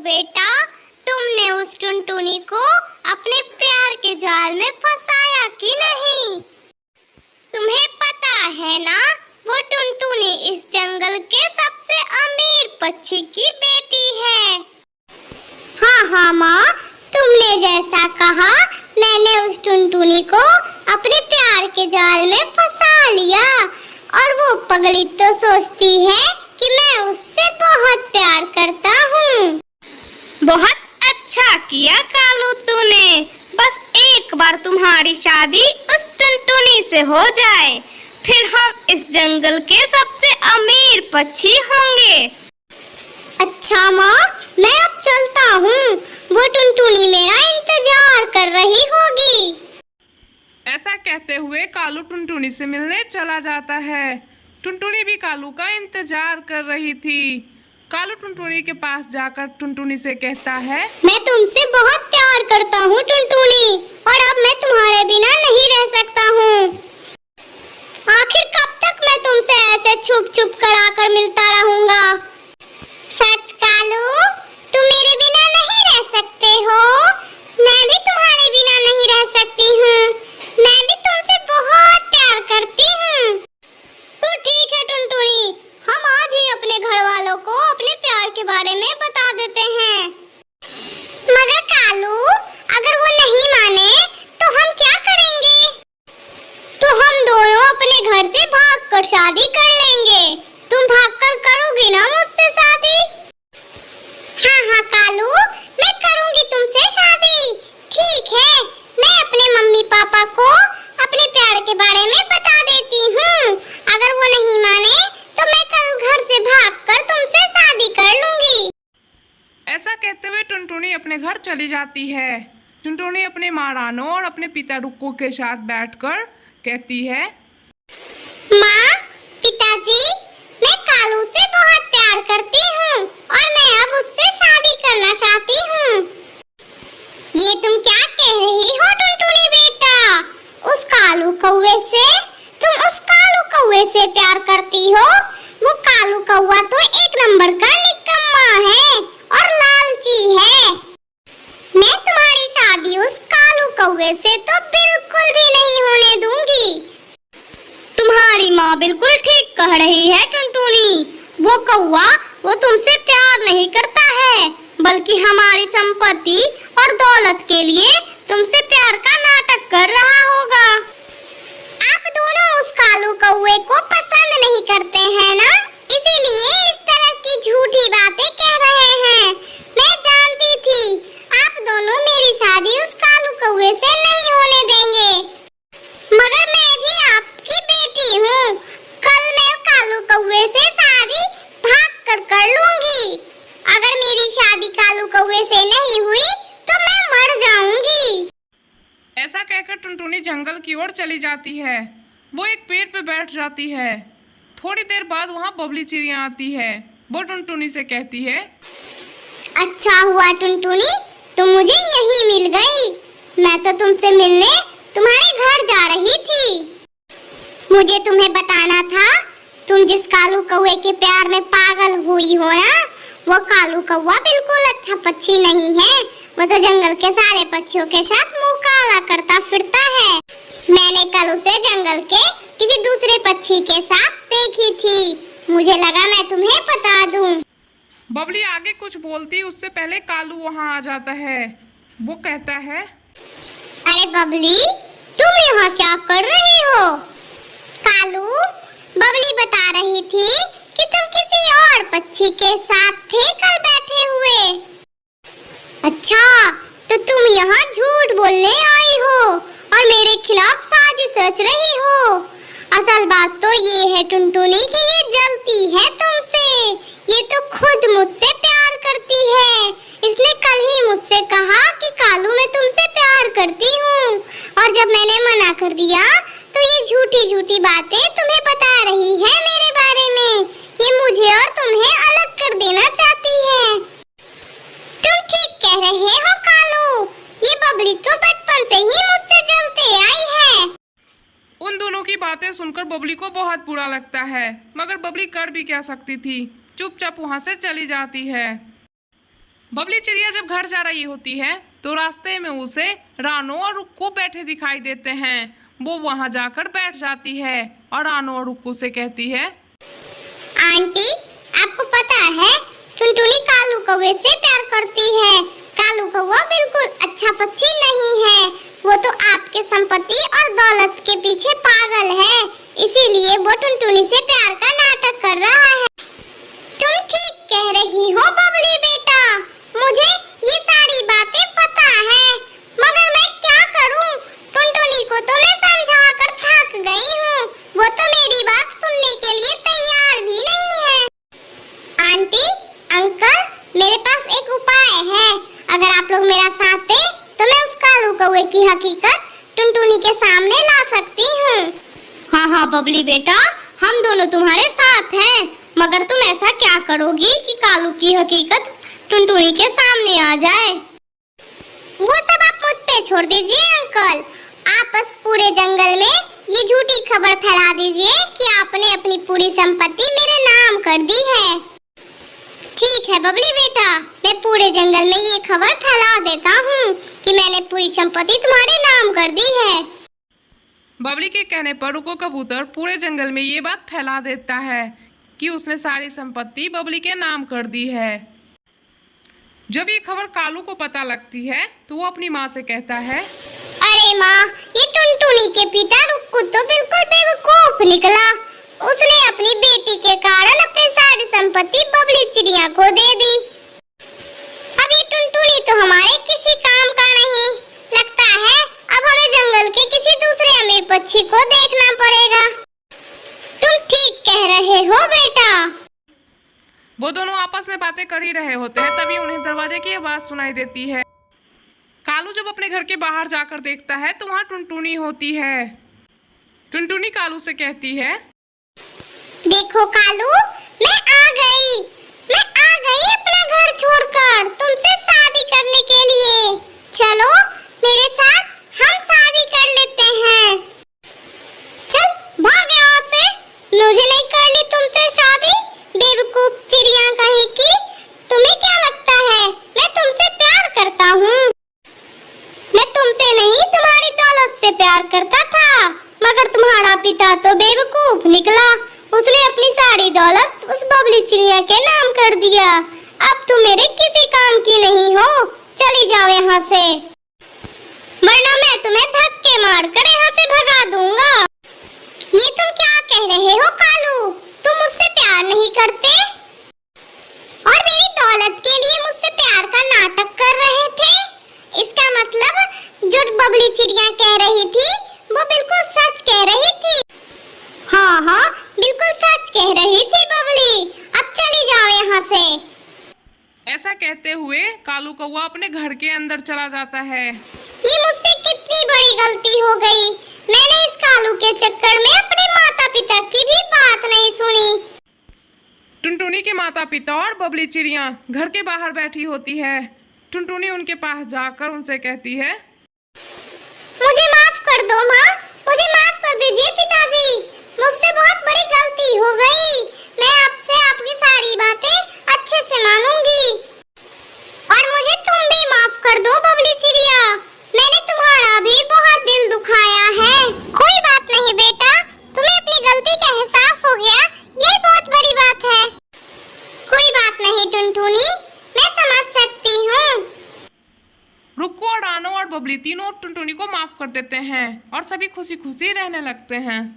बेटा, तुमने उस टुनटुनी को अपने प्यार के जाल में फंसाया कि नहीं? तुम्हें पता है ना, वो टुनटुनी इस जंगल के सबसे अमीर पक्षी की बेटी है। हाँ हाँ माँ, तुमने जैसा कहा, मैंने उस टुनटुनी को अपने प्यार के जाल में फंसा लिया और वो पगली तो सोचती है कि मैं उससे बहुत प्यार करता हूँ। बहुत अच्छा किया कालू तूने। बस एक बार तुम्हारी शादी उस टुनटुनी से हो जाए, फिर हम इस जंगल के सबसे अमीर पक्षी होंगे। अच्छा माँ, मैं अब चलता हूँ। वो टुनटुनी मेरा इंतजार कर रही होगी। ऐसा कहते हुए कालू टुनटुनी से मिलने चला जाता है। टुनटुनी भी कालू का इंतजार कर रही थी। कालू टुनटुनी के पास जाकर टुनटुनी से कहता है, मैं तुमसे बहुत प्यार करता हूँ टुनटुनी, और अब मैं तुम्हारे बिना नहीं रह सकता हूँ। आखिर कब तक मैं तुमसे ऐसे छुप छुप कर आकर मिलता रहूँगा? सच कालू, तुम मेरे बिना नहीं रह सकते हो। मैं भी तुम्हारे बिना नहीं रह सकती हूँ। मैं भी तुमसे बहुत प्यार करती हूँ। तो ठीक है टुनटुनी, हम आज ही अपने घर वालों को अपने प्यार के बारे में बता देते हैं। मगर कालू, अगर वो नहीं माने तो हम क्या करेंगे? तो हम दोनों अपने घर से भागकर शादी कर लेंगे। तुम भागकर करोगी ना मुझसे शादी? हाँ हाँ कालू, मैं करूंगी तुमसे शादी। ठीक है, मैं अपने मम्मी पापा को अपने प्यार के बारे में बता देती हूँ। अगर वो नहीं माने तो मैं कल घर से भागकर तुमसे शादी कर लूंगी। ऐसा कहते हुए टुनटुनी अपने घर चली जाती है। टुनटुनी अपने माँ रानो और अपने पिता रुक्कू के साथ बैठकर कहती है, माँ, पिताजी, मैं कालू से बहुत प्यार करती हूँ और मैं अब उससे शादी करना चाहती हूँ। ये तुम क्या कह रही हो टुनटुनी बेटा? उस कालू कौवे से? तुम उस कालू कौवे से प्यार करती हो? वो कालू कौवा तो एक नंबर का निकम्मा है और लालची है। मैं तुम्हारी शादी उस कालू कौवे से तो बिल्कुल भी नहीं होने दूंगी। तुम्हारी माँ बिल्कुल ठीक कह रही है टुनटुनी। वो कौवा वो तुमसे प्यार नहीं करता है, बल्कि हमारी संपत्ति और दौलत के लिए तुमसे प्यार का नाटक कर रहा होगा। आप दोनों उस कालू कौवे को पसंद नहीं करते हैं ना, इसीलिए इस तरह की झूठी बातें कह रहे हैं। मैं जानती थी आप दोनों मेरी शादी उस कालू कौवे से नहीं होने देंगे, मगर मैं भी आपकी बेटी हूँ। कल मैं कालू कौवे से शादी भाग कर लूंगी। अगर मेरी शादी कालू कौवे से नहीं हुई तो मैं मर जाऊंगी। ऐसा कहकर टुनटुनी जंगल की ओर चली जाती है। वो एक पेड़ पे बैठ जाती है। थोड़ी देर बाद वहाँ बबली चिड़िया आती है। वो टुनटुनी से कहती है, अच्छा हुआ टुनटुनी, तुम मुझे यहीं मिल गई। मैं तो तुमसे मिलने तुम्हारे घर जा रही थी। मुझे तुम्हें बताना था, तुम जिस कालू कौवे के प्यार में पागल हुई हो ना, वो कालू कौवा बिल्कुल अच्छा पक्षी नहीं है। वो तो जंगल के सारे पक्षियों के साथ मुंह काला करता फिरता है। मैंने कल उसे जंगल के किसी दूसरे पक्षी के साथ देखी थी। मुझे लगा मैं तुम्हें बता दूं। बबली आगे कुछ बोलती उससे पहले कालू वहाँ आ जाता है। वो कहता है, अरे बबली, तुम यहाँ क्या कर रही हो? कालू, बबली बता रही थी कि तुम किसी और पक्षी के साथ थे कल बैठे हुए। अच्छा, तो तुम यहाँ झूठ बोलने आई हो और मेरे खिलाफ साजिश रच रही हो। असल बात तो ये है टुनटुनी कि ये जलती है तुमसे। ये तो खुद मुझसे प्यार करती है। इसने कल ही मुझसे कहा कि कालू मैं तुमसे प्यार करती हूँ, और जब मैंने मना कर दिया तो ये झूठी झूठी बातें तुम्हें बता रही है मेरे बारे में। ये मुझे और तुम्हें अलग कर देना चाहती है। तुम ठीक कह रहे हो कालू, ये बबली तो बचपन से ही मुझसे जलते आई है। उन दोनों की बातें सुनकर बबली को बहुत बुरा लगता है, मगर बबली कर भी क्या सकती थी। चुपचाप वहाँ से चली जाती है। बबली चिड़िया जब घर जा रही होती है तो रास्ते में उसे रानो और रुक्कू बैठे दिखाई देते हैं। वो वहां जाकर बैठ जाती है और रानो और रुक्कू से कहती है, आंटी, आपको पता है टुनटुनी कालू कौवे से प्यार करती है। कालू कौवा बिल्कुल अच्छा पक्षी नहीं है, वो तो आपके संपत्ति और दौलत के पीछे पागल है, इसीलिए वो टुनटुनी से प्यार का नाटक कर रहा है। तुम ठीक कह रही हो बबली बेटा, मुझे ये सारी बातें पता है, मगर मैं क्या करूं? टुनटुनी को तो मैं समझा कर थक गई हूँ, वो तो मेरी बात सुनने के लिए तैयार भी नहीं है। आंटी, अंकल, मेरे पास एक उपाय है। अगर आप लोग मेरा साथ दें तो मैं उस कालू कौवे की हकीकत टुनटुनी के सामने ला सकती हूँ। हाँ हाँ बबली बेटा, हम दोनों तुम्हारे साथ हैं, मगर तुम ऐसा क्या करोगी कि कालू की हकीकत टुनटुनी के सामने आ जाए? वो सब आप मुझ पे छोड़ दीजिए अंकल। आप बस पूरे जंगल में ये झूठी खबर फैला दीजिए कि आपने अपनी पूरी संपत्ति मेरे नाम कर दी है। ठीक है बबली बेटा, मैं पूरे जंगल में ये खबर फैला देता हूँ कि मैंने पूरी संपत्ति तुम्हारे नाम कर दी है। बबली के कहने पर रुक्कू कबूतर पूरे जंगल में ये बात फैला देता है कि उसने सारी संपत्ति बबली के नाम कर दी है। जब ये खबर कालू को पता लगती है तो वो अपनी माँ से कहता है, अरे माँ, ये टुनटुनी के पिता रुक्कू तो बिल्कुल बेवकूफ निकला। उसने अपनी बेटी के कारण अपनी सारी संपत्ति बबली चिड़िया को दे दी। अब ये टुनटुनी तो हमारे किसी काम का नहीं। लगता है अब हमें जंगल के किसी दूसरे अमीर पक्षी को देखना पड़ेगा। तुम ठीक कह रहे हो बेटा। वो दोनों आपस में बातें कर ही रहे होते हैं, तभी उन्हें दरवाजे की आवाज सुनाई देती है। कालू जब अपने घर के बाहर जाकर देखता है तो वहाँ टुनटुनी होती है। टुनटुनी कालू से कहती है, देखो कालू, मैं आ गई अपना घर छोड़कर तुमसे शादी करने के लिए। चलो मेरे साथ, हम शादी कर लेते हैं। चल भाग यहाँ से, मुझे नहीं करनी तुमसे शादी, बेवकूफ चिड़िया कहीं की। तुम्हें क्या लगता है मैं तुमसे प्यार करता हूँ? मैं तुमसे नहीं, तुम्हारी दौलत से प्यार करता था, मगर तुम्हारा पिता तो बेवकूफ निकला। उसने अपनी सारी दौलत उस बबली चिड़िया के नाम कर दिया। अब तुम मेरे किसी काम की नहीं हो, चली जाओ यहाँ से, वरना मैं तुम्हें धक्के मारकर यहाँ से भगा दूंगा। ये तुम क्या कह रहे हो कालू? तुम मुझसे प्यार नहीं करते और मेरी दौलत के लिए मुझसे प्यार का नाटक कर रहे थे? इसका मतलब जो बबली चिड़िया कह रही थी वो बिल्कुल सच कह रही थी। हाँ हाँ, बिल्कुल सच कह रही थी बबली। अब चली जाओ यहाँ से। ऐसा कहते हुए कालू कौवा अपने घर के अंदर चला जाता है। ये मुझसे कितनी बड़ी गलती हो गई। मैंने इस कालू के चक्कर में अपने माता पिता की भी बात नहीं सुनी। टुनटुनी के माता पिता और बबली चिड़िया घर के बाहर बैठी होती है। टुनटुनी उनके पास जाकर उनसे कहती है, मुझे माफ कर दो माँ, मुझे माफ कर दीजिए पिताजी, मुझसे बहुत बड़ी गलती हो गई। मैं आपसे आपकी सारी बातें अच्छे से मानूंगी और मुझे तुम भी माफ कर दो बबली चिड़िया। मैंने तुम्हारा भी बहुत दिल दुखाया है। कोई बात नहीं बेटा, तुम्हें अपनी गलती का एहसास हो गया, यही बहुत बड़ी बात है। कोई बात नहीं टुनटुनी, मैं समझ सकती हूँ। रुक्कू और रानो और बबली तीनों टुनटुनी को माफ कर देते हैं और सभी खुशी खुशी रहने लगते हैं।